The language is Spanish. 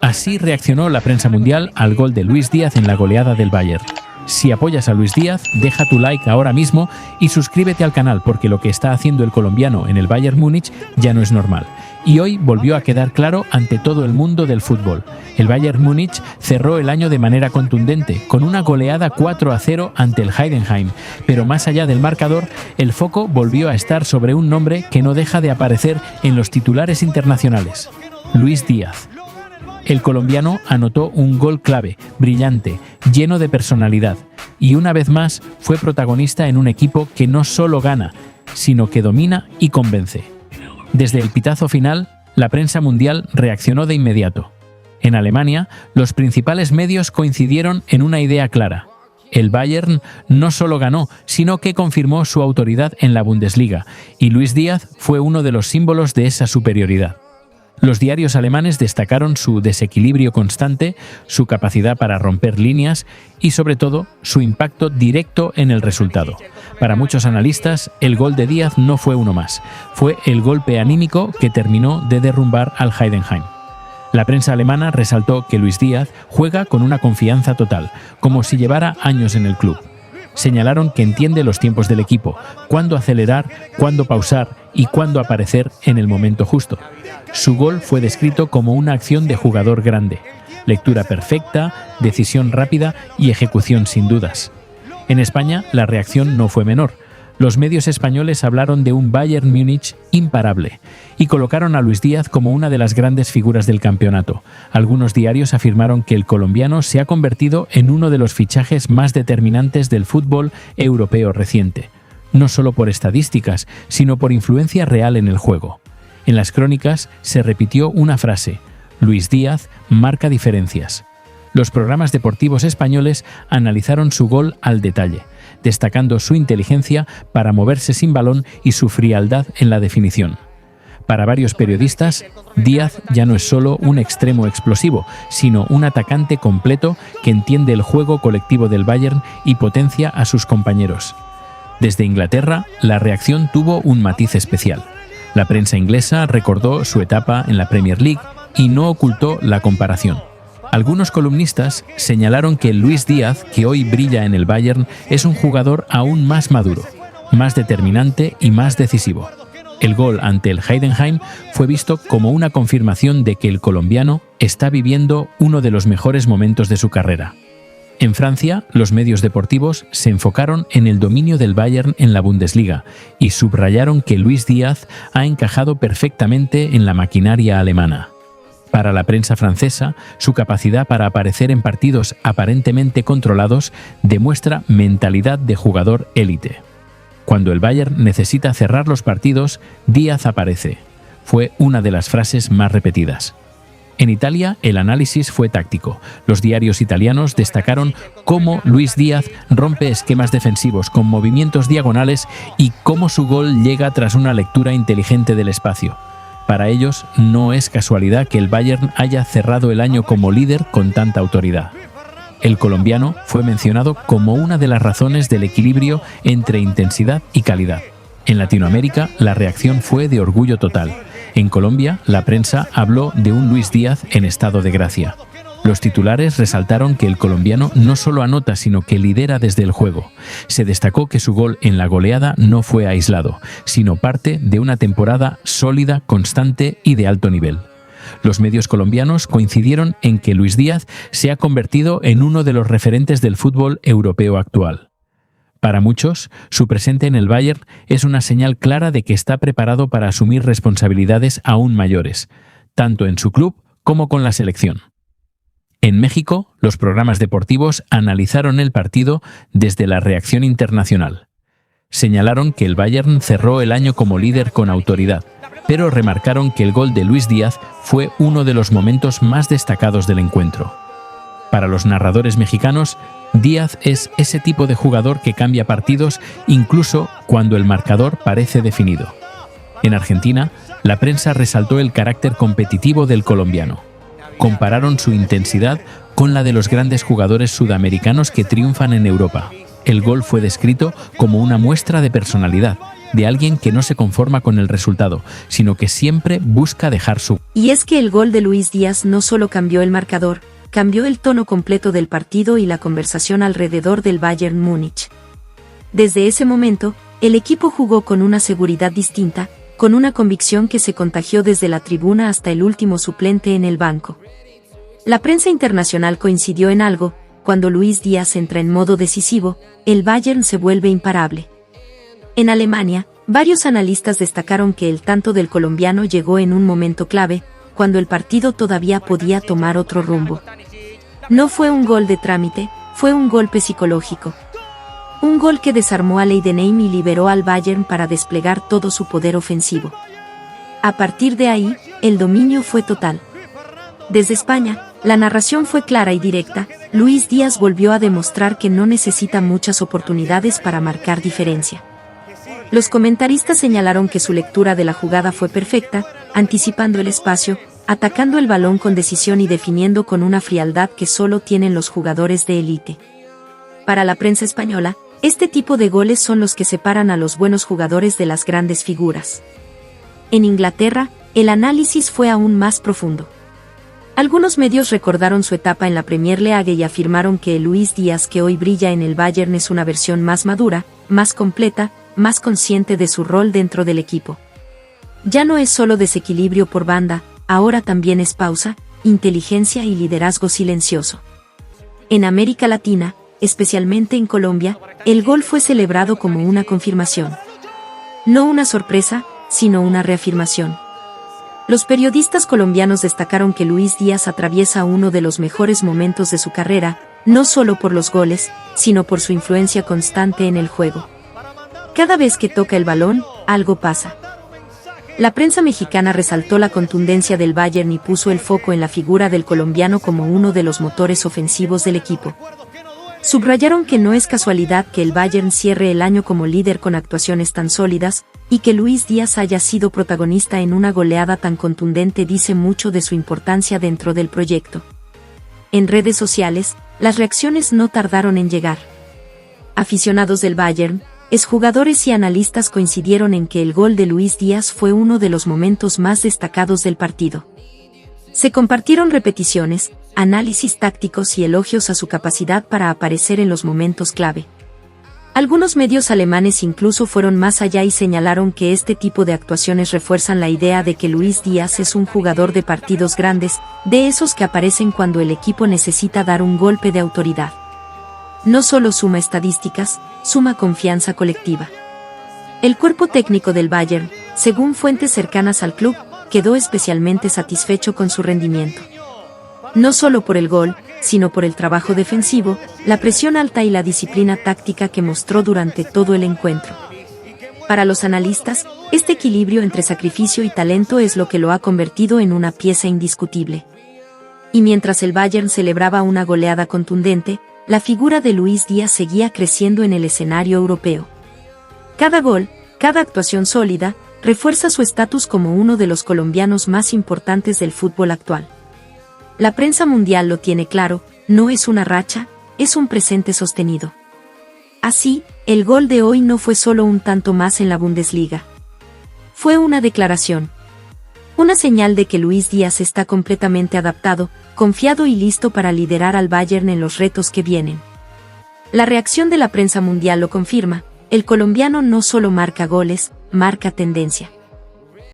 Así reaccionó la prensa mundial al gol de Luis Díaz en la goleada del Bayern. Si apoyas a Luis Díaz, deja tu like ahora mismo y suscríbete al canal, porque lo que está haciendo el colombiano en el Bayern Múnich ya no es normal. Y hoy volvió a quedar claro ante todo el mundo del fútbol. El Bayern Múnich cerró el año de manera contundente, con una goleada 4-0 ante el Heidenheim. Pero más allá del marcador, el foco volvió a estar sobre un nombre que no deja de aparecer en los titulares internacionales: Luis Díaz. El colombiano anotó un gol clave, brillante, lleno de personalidad, y una vez más fue protagonista en un equipo que no solo gana, sino que domina y convence. Desde el pitazo final, la prensa mundial reaccionó de inmediato. En Alemania, los principales medios coincidieron en una idea clara: el Bayern no solo ganó, sino que confirmó su autoridad en la Bundesliga, y Luis Díaz fue uno de los símbolos de esa superioridad. Los diarios alemanes destacaron su desequilibrio constante, su capacidad para romper líneas y, sobre todo, su impacto directo en el resultado. Para muchos analistas, el gol de Díaz no fue uno más. Fue el golpe anímico que terminó de derrumbar al Heidenheim. La prensa alemana resaltó que Luis Díaz juega con una confianza total, como si llevara años en el club. Señalaron que entiende los tiempos del equipo, cuándo acelerar, cuándo pausar y cuándo aparecer en el momento justo. Su gol fue descrito como una acción de jugador grande: lectura perfecta, decisión rápida y ejecución sin dudas. En España, la reacción no fue menor. Los medios españoles hablaron de un Bayern Múnich imparable y colocaron a Luis Díaz como una de las grandes figuras del campeonato. Algunos diarios afirmaron que el colombiano se ha convertido en uno de los fichajes más determinantes del fútbol europeo reciente, no solo por estadísticas, sino por influencia real en el juego. En las crónicas se repitió una frase: Luis Díaz marca diferencias. Los programas deportivos españoles analizaron su gol al detalle, destacando su inteligencia para moverse sin balón y su frialdad en la definición. Para varios periodistas, Díaz ya no es solo un extremo explosivo, sino un atacante completo que entiende el juego colectivo del Bayern y potencia a sus compañeros. Desde Inglaterra, la reacción tuvo un matiz especial. La prensa inglesa recordó su etapa en la Premier League y no ocultó la comparación. Algunos columnistas señalaron que Luis Díaz, que hoy brilla en el Bayern, es un jugador aún más maduro, más determinante y más decisivo. El gol ante el Heidenheim fue visto como una confirmación de que el colombiano está viviendo uno de los mejores momentos de su carrera. En Francia, los medios deportivos se enfocaron en el dominio del Bayern en la Bundesliga y subrayaron que Luis Díaz ha encajado perfectamente en la maquinaria alemana. Para la prensa francesa, su capacidad para aparecer en partidos aparentemente controlados demuestra mentalidad de jugador élite. Cuando el Bayern necesita cerrar los partidos, Díaz aparece. Fue una de las frases más repetidas. En Italia, el análisis fue táctico. Los diarios italianos destacaron cómo Luis Díaz rompe esquemas defensivos con movimientos diagonales y cómo su gol llega tras una lectura inteligente del espacio. Para ellos, no es casualidad que el Bayern haya cerrado el año como líder con tanta autoridad. El colombiano fue mencionado como una de las razones del equilibrio entre intensidad y calidad. En Latinoamérica, la reacción fue de orgullo total. En Colombia, la prensa habló de un Luis Díaz en estado de gracia. Los titulares resaltaron que el colombiano no solo anota, sino que lidera desde el juego. Se destacó que su gol en la goleada no fue aislado, sino parte de una temporada sólida, constante y de alto nivel. Los medios colombianos coincidieron en que Luis Díaz se ha convertido en uno de los referentes del fútbol europeo actual. Para muchos, su presente en el Bayern es una señal clara de que está preparado para asumir responsabilidades aún mayores, tanto en su club como con la selección. En México, los programas deportivos analizaron el partido desde la reacción internacional. Señalaron que el Bayern cerró el año como líder con autoridad, pero remarcaron que el gol de Luis Díaz fue uno de los momentos más destacados del encuentro. Para los narradores mexicanos, Díaz es ese tipo de jugador que cambia partidos incluso cuando el marcador parece definido. En Argentina, la prensa resaltó el carácter competitivo del colombiano. Compararon su intensidad con la de los grandes jugadores sudamericanos que triunfan en Europa. El gol fue descrito como una muestra de personalidad, de alguien que no se conforma con el resultado, sino que siempre busca dejar su... Y es que el gol de Luis Díaz no solo cambió el marcador, cambió el tono completo del partido y la conversación alrededor del Bayern Múnich. Desde ese momento, el equipo jugó con una seguridad distinta, con una convicción que se contagió desde la tribuna hasta el último suplente en el banco. La prensa internacional coincidió en algo: cuando Luis Díaz entra en modo decisivo, el Bayern se vuelve imparable. En Alemania, varios analistas destacaron que el tanto del colombiano llegó en un momento clave, cuando el partido todavía podía tomar otro rumbo. No fue un gol de trámite, fue un golpe psicológico. Un gol que desarmó a Heidenheim y liberó al Bayern para desplegar todo su poder ofensivo. A partir de ahí, el dominio fue total. Desde España, la narración fue clara y directa. Luis Díaz volvió a demostrar que no necesita muchas oportunidades para marcar diferencia. Los comentaristas señalaron que su lectura de la jugada fue perfecta, anticipando el espacio, atacando el balón con decisión y definiendo con una frialdad que solo tienen los jugadores de élite. Para la prensa española, este tipo de goles son los que separan a los buenos jugadores de las grandes figuras. En Inglaterra, el análisis fue aún más profundo. Algunos medios recordaron su etapa en la Premier League y afirmaron que el Luis Díaz que hoy brilla en el Bayern es una versión más madura, más completa, más consciente de su rol dentro del equipo. Ya no es solo desequilibrio por banda, ahora también es pausa, inteligencia y liderazgo silencioso. En América Latina, especialmente en Colombia, el gol fue celebrado como una confirmación. No una sorpresa, sino una reafirmación. Los periodistas colombianos destacaron que Luis Díaz atraviesa uno de los mejores momentos de su carrera, no solo por los goles, sino por su influencia constante en el juego. Cada vez que toca el balón, algo pasa. La prensa mexicana resaltó la contundencia del Bayern y puso el foco en la figura del colombiano como uno de los motores ofensivos del equipo. Subrayaron que no es casualidad que el Bayern cierre el año como líder con actuaciones tan sólidas, y que Luis Díaz haya sido protagonista en una goleada tan contundente dice mucho de su importancia dentro del proyecto. En redes sociales, las reacciones no tardaron en llegar. Aficionados del Bayern, exjugadores y analistas coincidieron en que el gol de Luis Díaz fue uno de los momentos más destacados del partido. Se compartieron repeticiones, análisis tácticos y elogios a su capacidad para aparecer en los momentos clave. Algunos medios alemanes incluso fueron más allá y señalaron que este tipo de actuaciones refuerzan la idea de que Luis Díaz es un jugador de partidos grandes, de esos que aparecen cuando el equipo necesita dar un golpe de autoridad. No solo suma estadísticas, suma confianza colectiva. El cuerpo técnico del Bayern, según fuentes cercanas al club, quedó especialmente satisfecho con su rendimiento. No solo por el gol, sino por el trabajo defensivo, la presión alta y la disciplina táctica que mostró durante todo el encuentro. Para los analistas, este equilibrio entre sacrificio y talento es lo que lo ha convertido en una pieza indiscutible. Y mientras el Bayern celebraba una goleada contundente, la figura de Luis Díaz seguía creciendo en el escenario europeo. Cada gol, cada actuación sólida, refuerza su estatus como uno de los colombianos más importantes del fútbol actual. La prensa mundial lo tiene claro, no es una racha, es un presente sostenido. Así, el gol de hoy no fue solo un tanto más en la Bundesliga. Fue una declaración. Una señal de que Luis Díaz está completamente adaptado, confiado y listo para liderar al Bayern en los retos que vienen. La reacción de la prensa mundial lo confirma, el colombiano no solo marca goles, marca tendencia.